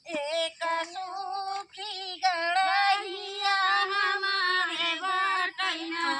एक सूखी गड़हिया हमारे बटैना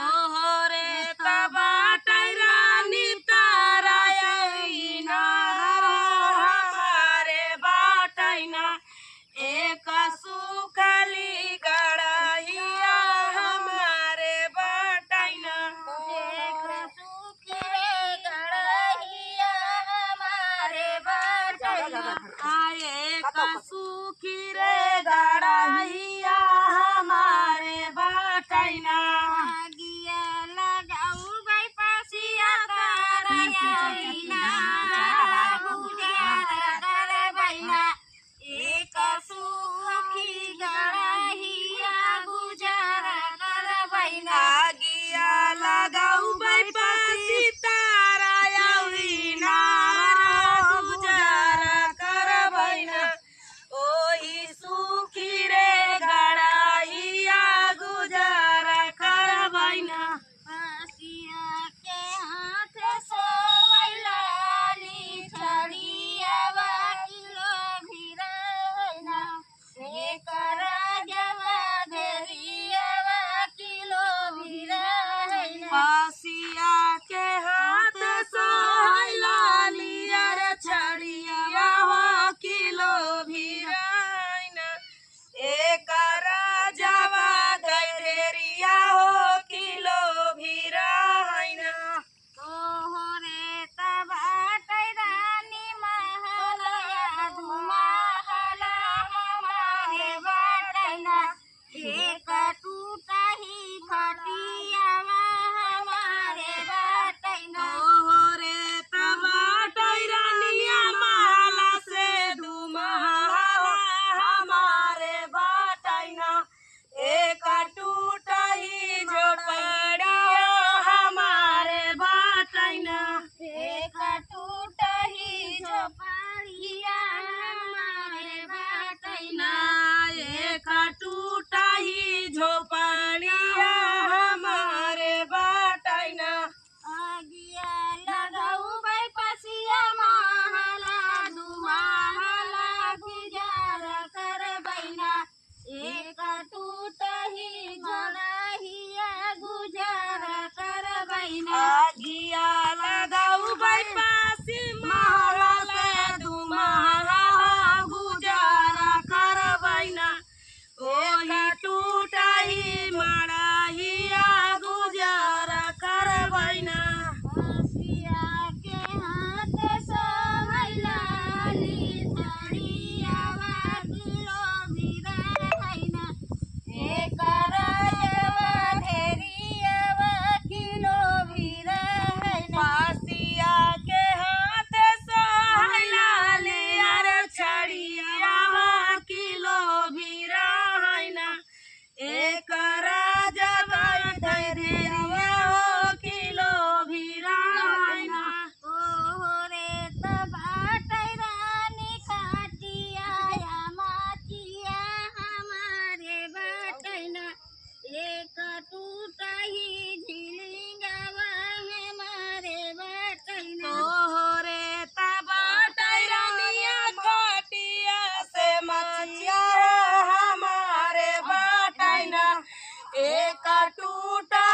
एक टूटा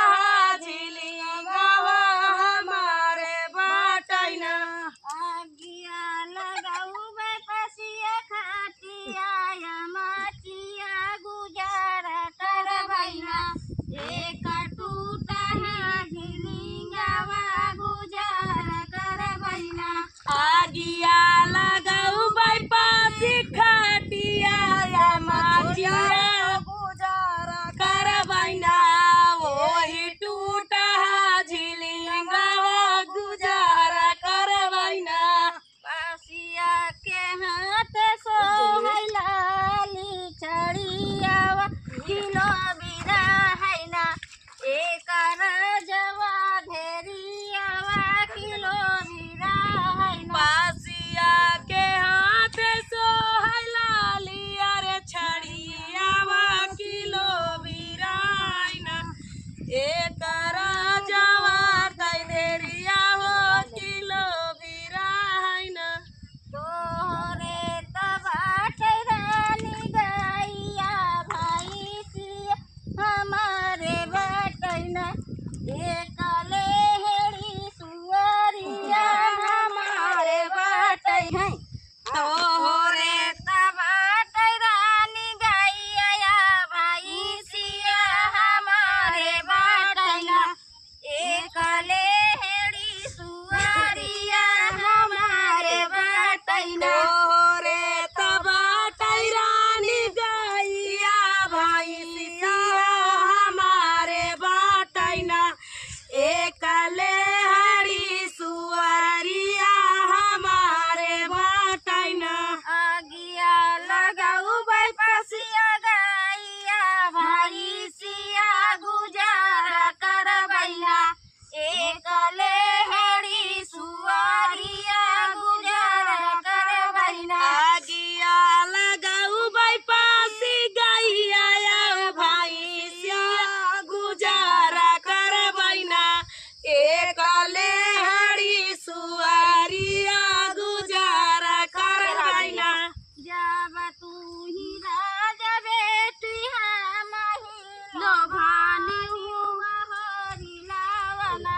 झिलिंगवा हमारे बटैना आगिया लगाऊ बपसिया खाटिया या माटिया गुजारा कर भैना एक टूटा झिलिंगवा गुजारा कर भैना आगिया लगाऊ बाईपासी खाटिया या माटिया गुजारा करबैना वही टूटा झिलिंगवा गुजारा करबैना पासिया के हाथ सोहलाली चढ़ियावा किलो बिरा हैना एक रजवा घेरियावा किलो बिरा हैना पासिया के हाथ सोहलाली अरे छड़ियावा किलो बिराइना एक राजवा तैदेरिया हो किलो बिराइना तोहरे तबाटे रानी गैया भैंसिया हमारे बटैना एक लेहड़ी सुअरिया हमारे बटैना तोहरे तबाटे रानी गैया भैंसिया हमारे बटैना एक लेहड़ी सुअरिया हमारे बटैना तोहरे तबाटै रानी गैया भैंसिया हमारे बटैना एक लेहड़ी सुअरिया हमारे बटैना आगिया लगाऊ बपसिया गैया भैंसिया गुजारा कर भैया एक लेहड़ी सुअरिया गुजारा कर भैया आगिया लगाऊ बाईपासी गैया भैंसिया गुजारा करबैना एक लेहड़ी सुअरिया गुजारा करबैना जब तू ही राजा बेटी हम लोभानी हुआ हरी लावना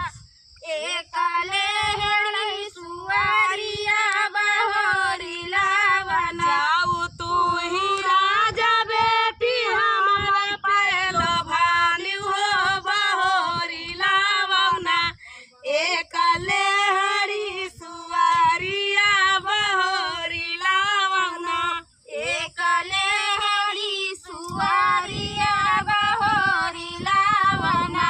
एक लेहड़ी सुअरिया बहोरी लावना जाऊ तू ही राजा बेटी हमारा पहलो भानी हो बहोरी लावना एक लेहड़ी सुअरिया बहोरी लावना एक लेहड़ी सुअरिया बहोरी लावना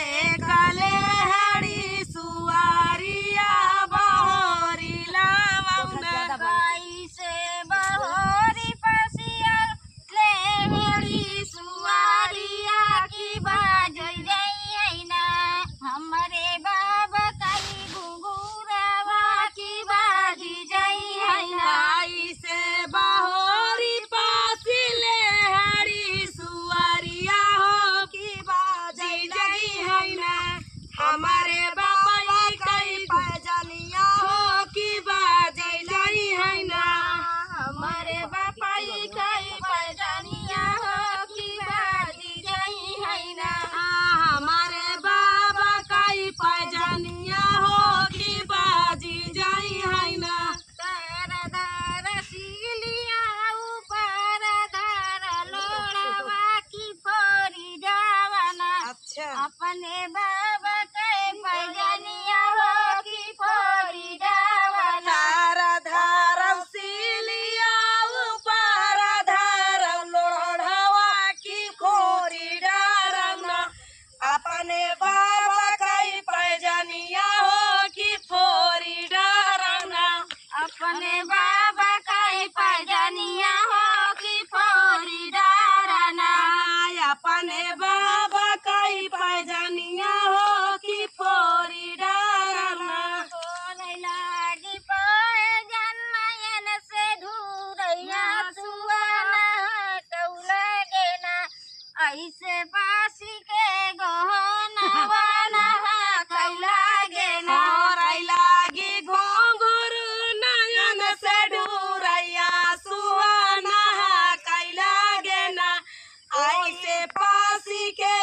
एक लेहड़ी सुअरिया बहोरी लावना कैसे बहोरी पसिया लेहड़ी सुअरिया की बाजै जइना हमरे बाबा कई घुंघुरावा की बाजी जइना कैसे बहोरी पासी लेहड़ी सुअरिया हो की बाजै जई है ना हमारे बाबा कई पैजनिया हो की बाजै जई है ना हमारे बापाई कई पैजनिया हो की बाजी जई है ना हमारे बाबा कई पैजनिया हो की बाजी जई है ना तारा दारा सिलिया ऊपर दारा लोड़वा की फोरी जावना अच्छा अपने बाबा के पैजनिया हो की फोरी जावना तारा धारव सिलिया ऊपर धारव लोढ़वा की खोरी डारना अपने बाबा कई पैजनिया हो की फोरी डारना अपने बाबा के पैजनिया हो की फोरी डारना अपने बाबा कई पैजनिया हो की फोरी डारना सोने लागी पैजन नयन से धुरैया सुआना कौला गेना ऐसे बासी के गहना वाना कैला गेना और लागी घोंघरू नयन से ढूरैया सुहाना कैला गेना ऐसे पास हंसी के